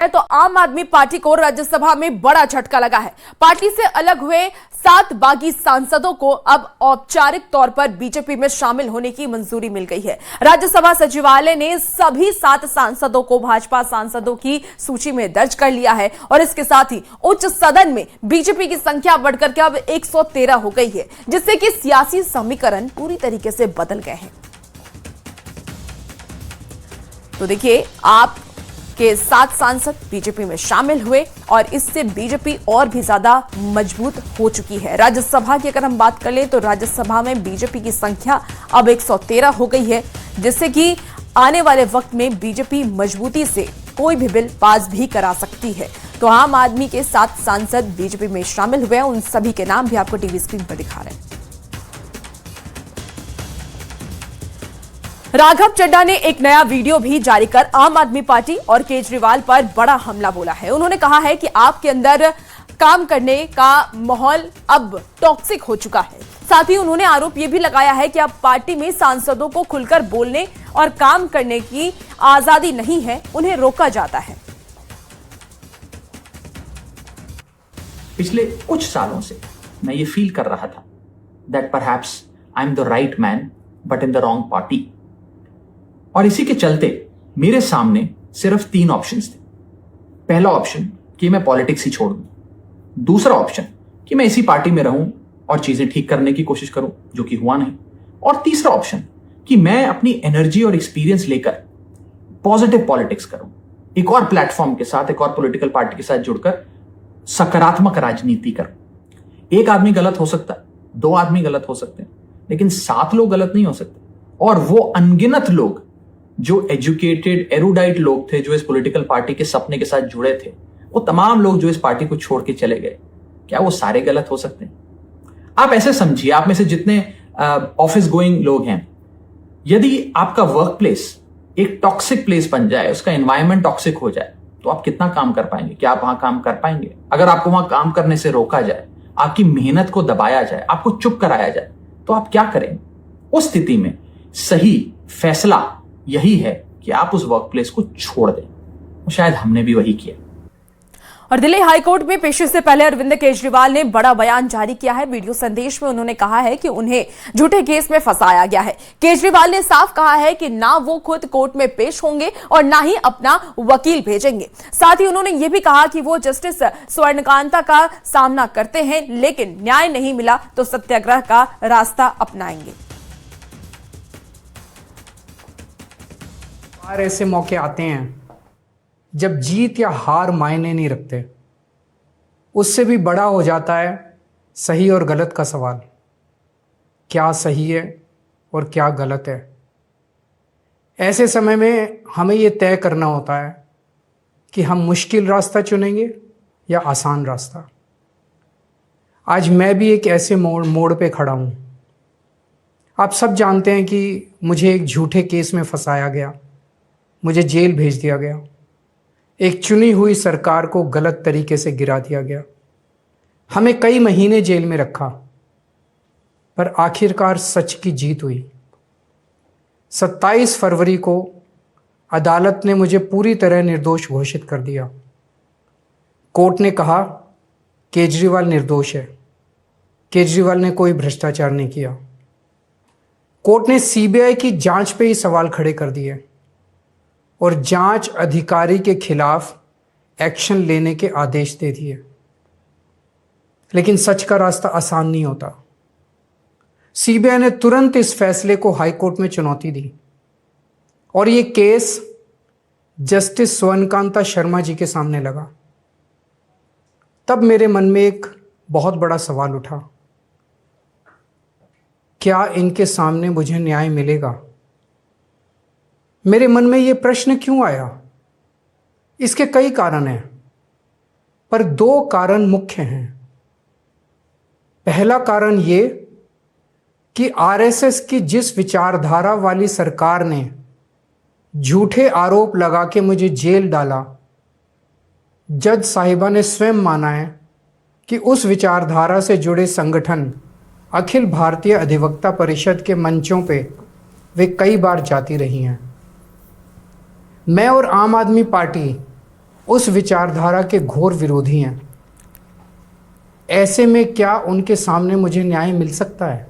तो आम आदमी पार्टी को राज्यसभा में बड़ा झटका लगा है। पार्टी से अलग हुए 7 बागी सांसदों को अब औपचारिक तौर पर बीजेपी में शामिल होने की मंजूरी मिल गई है। राज्यसभा सचिवालय ने सभी 7 सांसदों को भाजपा सांसदों की सूची में दर्ज कर लिया है और इसके साथ ही उच्च सदन में बीजेपी की संख्या बढ़कर के अब 113 हो गई है, जिससे कि सियासी समीकरण पूरी तरीके से बदल गए हैं। तो देखिए, आप के 7 सांसद बीजेपी में शामिल हुए और इससे बीजेपी और भी ज्यादा मजबूत हो चुकी है। राज्यसभा की अगर हम बात कर लें तो राज्यसभा में बीजेपी की संख्या अब 113 हो गई है, जिससे कि आने वाले वक्त में बीजेपी मजबूती से कोई भी बिल पास भी करा सकती है। तो आम आदमी के 7 सांसद बीजेपी में शामिल हुए हैं, उन सभी के नाम भी आपको टीवी स्क्रीन पर दिखा रहे हैं। राघव चड्ढा ने एक नया वीडियो भी जारी कर आम आदमी पार्टी और केजरीवाल पर बड़ा हमला बोला है। उन्होंने कहा है कि आपके अंदर काम करने का माहौल अब टॉक्सिक हो चुका है। साथ ही उन्होंने आरोप यह भी लगाया है कि अब पार्टी में सांसदों को खुलकर बोलने और काम करने की आजादी नहीं है, उन्हें रोका जाता है। पिछले कुछ सालों से मैं ये फील कर रहा था that perhaps I am the right man but in the wrong party. और इसी के चलते मेरे सामने सिर्फ 3 ऑप्शंस थे। पहला ऑप्शन कि मैं पॉलिटिक्स ही छोड़ दूं, दूसरा ऑप्शन कि मैं इसी पार्टी में रहूं और चीजें ठीक करने की कोशिश करूं, जो कि हुआ नहीं, और तीसरा ऑप्शन कि मैं अपनी एनर्जी और एक्सपीरियंस लेकर पॉजिटिव पॉलिटिक्स करूं, एक और प्लेटफॉर्म के साथ, एक और पॉलिटिकल पार्टी के साथ जुड़कर सकारात्मक राजनीति करूं। एक आदमी गलत हो सकता है, 2 आदमी गलत हो सकते हैं, लेकिन 7 लोग गलत नहीं हो सकते। और वो अनगिनत लोग जो एजुकेटेड एरुडाइट लोग थे, जो इस पॉलिटिकल पार्टी के सपने के साथ जुड़े थे, वो तमाम लोग जो इस पार्टी को छोड़ के चले गए, क्या वो सारे गलत हो सकते हैं? आप ऐसे समझिए, आप में से जितने ऑफिस गोइंग लोग हैं, यदि आपका वर्क प्लेस एक टॉक्सिक प्लेस बन जाए, उसका एनवायरमेंट टॉक्सिक हो जाए, तो आप कितना काम कर पाएंगे? क्या आप वहां काम कर पाएंगे? अगर आपको वहां काम करने से रोका जाए, आपकी मेहनत को दबाया जाए, आपको चुप कराया जाए, तो आप क्या करेंगे? उस स्थिति में सही फैसला यही है कि आप उस वर्क प्लेस को छोड़ दें। शायद हमने भी वही किया। और दिल्ली हाईकोर्ट में पेशी से पहले अरविंद केजरीवाल ने बड़ा बयान जारी किया है। वीडियो संदेश में उन्होंने कहा है कि उन्हें झूठे केस में फंसाया गया है। केजरीवाल ने साफ कहा है कि ना वो खुद कोर्ट में पेश होंगे और ना ही अपना वकील भेजेंगे। साथ ही उन्होंने ये भी कहा कि वो जस्टिस स्वर्णकांता का सामना करते हैं, लेकिन न्याय नहीं मिला तो सत्याग्रह का रास्ता अपनाएंगे। ऐसे मौके आते हैं जब जीत या हार मायने नहीं रखते, उससे भी बड़ा हो जाता है सही और गलत का सवाल। क्या सही है और क्या गलत है? ऐसे समय में हमें ये तय करना होता है कि हम मुश्किल रास्ता चुनेंगे या आसान रास्ता। आज मैं भी एक ऐसे मोड़ पे खड़ा हूँ। आप सब जानते हैं कि मुझे एक झूठे केस में फंसाया गया, मुझे जेल भेज दिया गया, एक चुनी हुई सरकार को गलत तरीके से गिरा दिया गया, हमें कई महीने जेल में रखा, पर आखिरकार सच की जीत हुई। 27 फरवरी को अदालत ने मुझे पूरी तरह निर्दोष घोषित कर दिया। कोर्ट ने कहा केजरीवाल निर्दोष है, केजरीवाल ने कोई भ्रष्टाचार नहीं किया। कोर्ट ने सीबीआई की जांच पे ही सवाल खड़े कर दिए और जांच अधिकारी के खिलाफ एक्शन लेने के आदेश दे दिए। लेकिन सच का रास्ता आसान नहीं होता। सीबीआई ने तुरंत इस फैसले को हाई कोर्ट में चुनौती दी और ये केस जस्टिस स्वर्णकांता शर्मा जी के सामने लगा। तब मेरे मन में एक बहुत बड़ा सवाल उठा, क्या इनके सामने मुझे न्याय मिलेगा? मेरे मन में ये प्रश्न क्यों आया? इसके कई कारण हैं, पर 2 कारण मुख्य हैं। पहला कारण ये कि आरएसएस की जिस विचारधारा वाली सरकार ने झूठे आरोप लगा के मुझे जेल डाला, जज साहिबा ने स्वयं माना है कि उस विचारधारा से जुड़े संगठन अखिल भारतीय अधिवक्ता परिषद के मंचों पे वे कई बार जाती रही हैं। मैं और आम आदमी पार्टी उस विचारधारा के घोर विरोधी हैं। ऐसे में क्या उनके सामने मुझे न्याय मिल सकता है?